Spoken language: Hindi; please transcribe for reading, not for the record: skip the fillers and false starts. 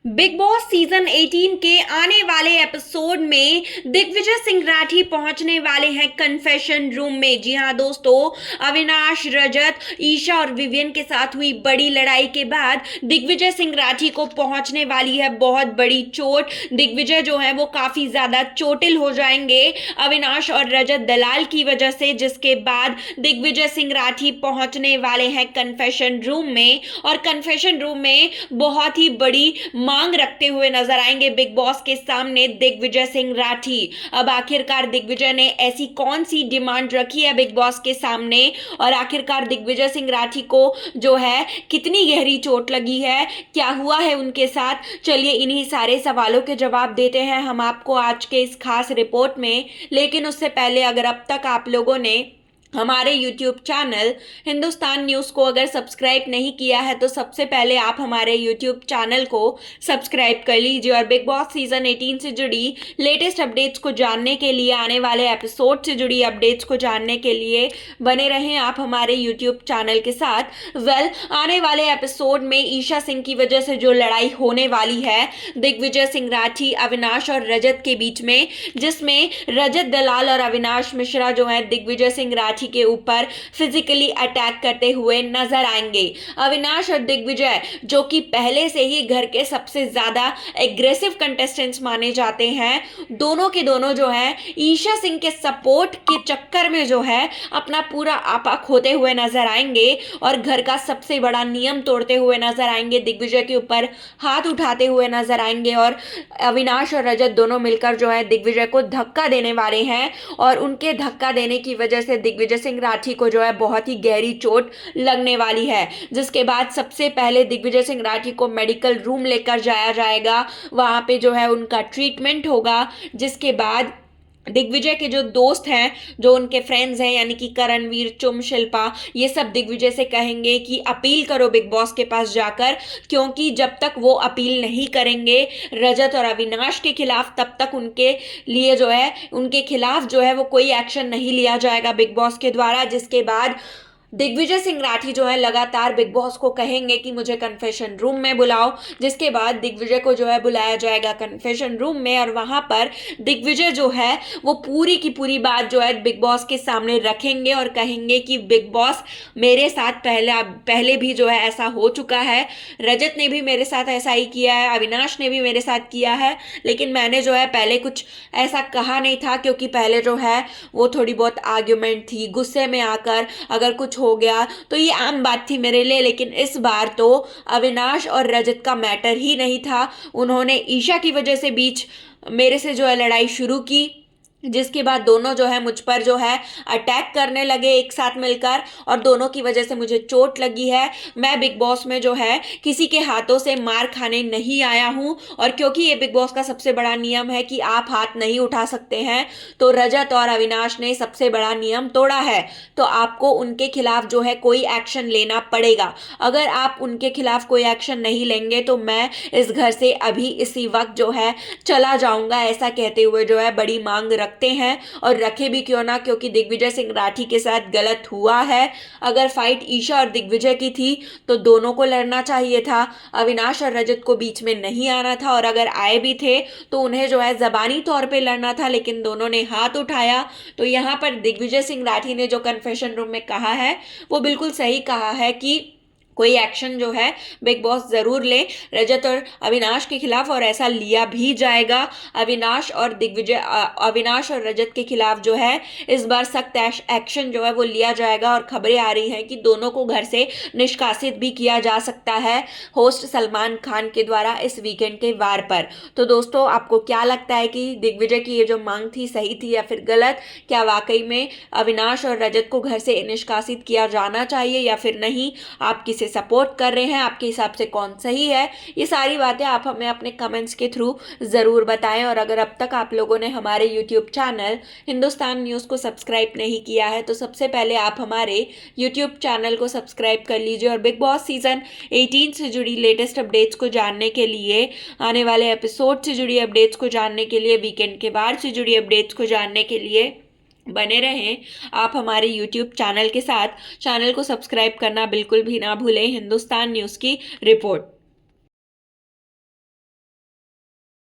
बिग बॉस सीजन 18 के आने वाले एपिसोड में दिग्विजय सिंह राठी पहुंचने वाले हैं कन्फेशन रूम में। जी हां दोस्तों, अविनाश, रजत, ईशा और विवियन के साथ हुई बड़ी लड़ाई के बाद दिग्विजय सिंह राठी को पहुंचने वाली है बहुत बड़ी चोट। दिग्विजय जो है वो काफी ज्यादा चोटिल हो जाएंगे अविनाश और रजत दलाल की वजह से, जिसके बाद दिग्विजय सिंह राठी पहुंचने वाले हैं कन्फेशन रूम में। और कन्फेशन रूम में बहुत ही बड़ी मांग रखते हुए नजर आएंगे बिग बॉस के सामने दिग्विजय सिंह राठी। अब आखिरकार दिग्विजय ने ऐसी कौन सी डिमांड रखी है बिग बॉस के सामने, और आखिरकार दिग्विजय सिंह राठी को जो है कितनी गहरी चोट लगी है, क्या हुआ है उनके साथ, चलिए इन्हीं सारे सवालों के जवाब देते हैं हम आपको आज के इस खास रिपोर्ट में। लेकिन उससे पहले अगर अब तक आप लोगों ने हमारे YouTube चैनल हिंदुस्तान न्यूज़ को अगर सब्सक्राइब नहीं किया है तो सबसे पहले आप हमारे YouTube चैनल को सब्सक्राइब कर लीजिए और बिग बॉस सीजन 18 से जुड़ी लेटेस्ट अपडेट्स को जानने के लिए, आने वाले एपिसोड से जुड़ी अपडेट्स को जानने के लिए बने रहें आप हमारे YouTube चैनल के साथ। आने वाले एपिसोड में ईशा सिंह की वजह से जो लड़ाई होने वाली है दिग्विजय सिंह राठी, अविनाश और रजत के बीच में, जिसमें रजत दलाल और अविनाश मिश्रा जो है दिग्विजय सिंह राठी के ऊपर फिजिकली अटैक करते हुए नजर आएंगे। अविनाश और दिग्विजय जो कि पहले से ही घर के सबसे ज्यादा एग्रेसिव कंटेस्टेंट्स माने जाते हैं, दोनों के दोनों जो है ईशा सिंह के सपोर्ट के चक्कर में जो है अपना पूरा आपा खोते हुए नजर आएंगे और घर का सबसे बड़ा नियम तोड़ते हुए नजर आएंगे, दिग्विजय के ऊपर हाथ उठाते हुए नजर आएंगे। और अविनाश और रजत दोनों मिलकर जो है दिग्विजय को धक्का देने वाले हैं और उनके धक्का देने की वजह से दिग्विजय सिंह राठी को जो है बहुत ही गहरी चोट लगने वाली है, जिसके बाद सबसे पहले दिग्विजय सिंह राठी को मेडिकल रूम लेकर जाया जाएगा। वहां पे जो है उनका ट्रीटमेंट होगा, जिसके बाद दिग्विजय के जो दोस्त हैं, जो उनके फ्रेंड्स हैं, यानी कि करणवीर, चुम, शिल्पा, ये सब दिग्विजय से कहेंगे कि अपील करो बिग बॉस के पास जाकर, क्योंकि जब तक वो अपील नहीं करेंगे रजत और अविनाश के खिलाफ, तब तक उनके लिए जो है उनके खिलाफ जो है वो कोई एक्शन नहीं लिया जाएगा बिग बॉस के द्वारा। जिसके बाद दिग्विजय सिंह राठी जो है लगातार बिग बॉस को कहेंगे कि मुझे कन्फेशन रूम में बुलाओ, जिसके बाद दिग्विजय को जो है बुलाया जाएगा कन्फेशन रूम में और वहां पर दिग्विजय जो है वो पूरी की पूरी बात जो है बिग बॉस के सामने रखेंगे और कहेंगे कि बिग बॉस मेरे साथ पहले भी जो है ऐसा हो चुका है, रजत ने भी मेरे साथ ऐसा ही किया है, अविनाश ने भी मेरे साथ किया है, लेकिन मैंने जो है पहले कुछ ऐसा कहा नहीं था, क्योंकि पहले जो है वो थोड़ी बहुत आर्ग्यूमेंट थी, गुस्से में आकर अगर कुछ हो गया तो ये आम बात थी मेरे लिए। लेकिन इस बार तो अविनाश और रजत का मैटर ही नहीं था, उन्होंने ईशा की वजह से बीच मेरे से जो है लड़ाई शुरू की, जिसके बाद दोनों जो है मुझ पर जो है अटैक करने लगे एक साथ मिलकर और दोनों की वजह से मुझे चोट लगी है। मैं बिग बॉस में जो है किसी के हाथों से मार खाने नहीं आया हूं, और क्योंकि ये बिग बॉस का सबसे बड़ा नियम है कि आप हाथ नहीं उठा सकते हैं, तो रजत और अविनाश ने सबसे बड़ा नियम तोड़ा है, तो आपको उनके खिलाफ जो है कोई एक्शन लेना पड़ेगा। अगर आप उनके खिलाफ कोई एक्शन नहीं लेंगे तो मैं इस घर से अभी इसी वक्त जो है चला जाऊंगा, ऐसा कहते हुए जो है बड़ी मांग रखते हैं। और रखे भी क्यों ना, क्योंकि दिग्विजय सिंह राठी के साथ गलत हुआ है। अगर फाइट ईशा और दिग्विजय की थी तो दोनों को लड़ना चाहिए था, अविनाश और रजत को बीच में नहीं आना था, और अगर आए भी थे तो उन्हें जो है जबानी तौर पे लड़ना था, लेकिन दोनों ने हाथ उठाया। तो यहाँ पर दिग्विजय सिंह राठी ने जो कन्फेशन रूम में कहा है वो बिल्कुल सही कहा है कि कोई एक्शन जो है बिग बॉस जरूर ले रजत और अविनाश के खिलाफ, और ऐसा लिया भी जाएगा। अविनाश और रजत के खिलाफ जो है इस बार सख्त एक्शन जो है वो लिया जाएगा, और खबरें आ रही हैं कि दोनों को घर से निष्कासित भी किया जा सकता है होस्ट सलमान खान के द्वारा इस वीकेंड के वार पर। तो दोस्तों, आपको क्या लगता है कि दिग्विजय की ये जो मांग थी सही थी या फिर गलत? क्या वाकई में अविनाश और रजत को घर से निष्कासित किया जाना चाहिए या फिर नहीं? आप किसे सपोर्ट कर रहे हैं? आपके हिसाब से कौन सही है? ये सारी बातें आप हमें अपने कमेंट्स के थ्रू ज़रूर बताएं। और अगर अब तक आप लोगों ने हमारे यूट्यूब चैनल हिंदुस्तान न्यूज़ को सब्सक्राइब नहीं किया है तो सबसे पहले आप हमारे यूट्यूब चैनल को सब्सक्राइब कर लीजिए और बिग बॉस सीजन 18 से जुड़ी लेटेस्ट अपडेट्स को जानने के लिए, आने वाले एपिसोड से जुड़ी अपडेट्स को जानने के लिए, वीकेंड के बाद से जुड़ी अपडेट्स को जानने के लिए बने रहें आप हमारे YouTube चैनल के साथ। चैनल को सब्सक्राइब करना बिल्कुल भी ना भूलें। हिंदुस्तान न्यूज़ की रिपोर्ट।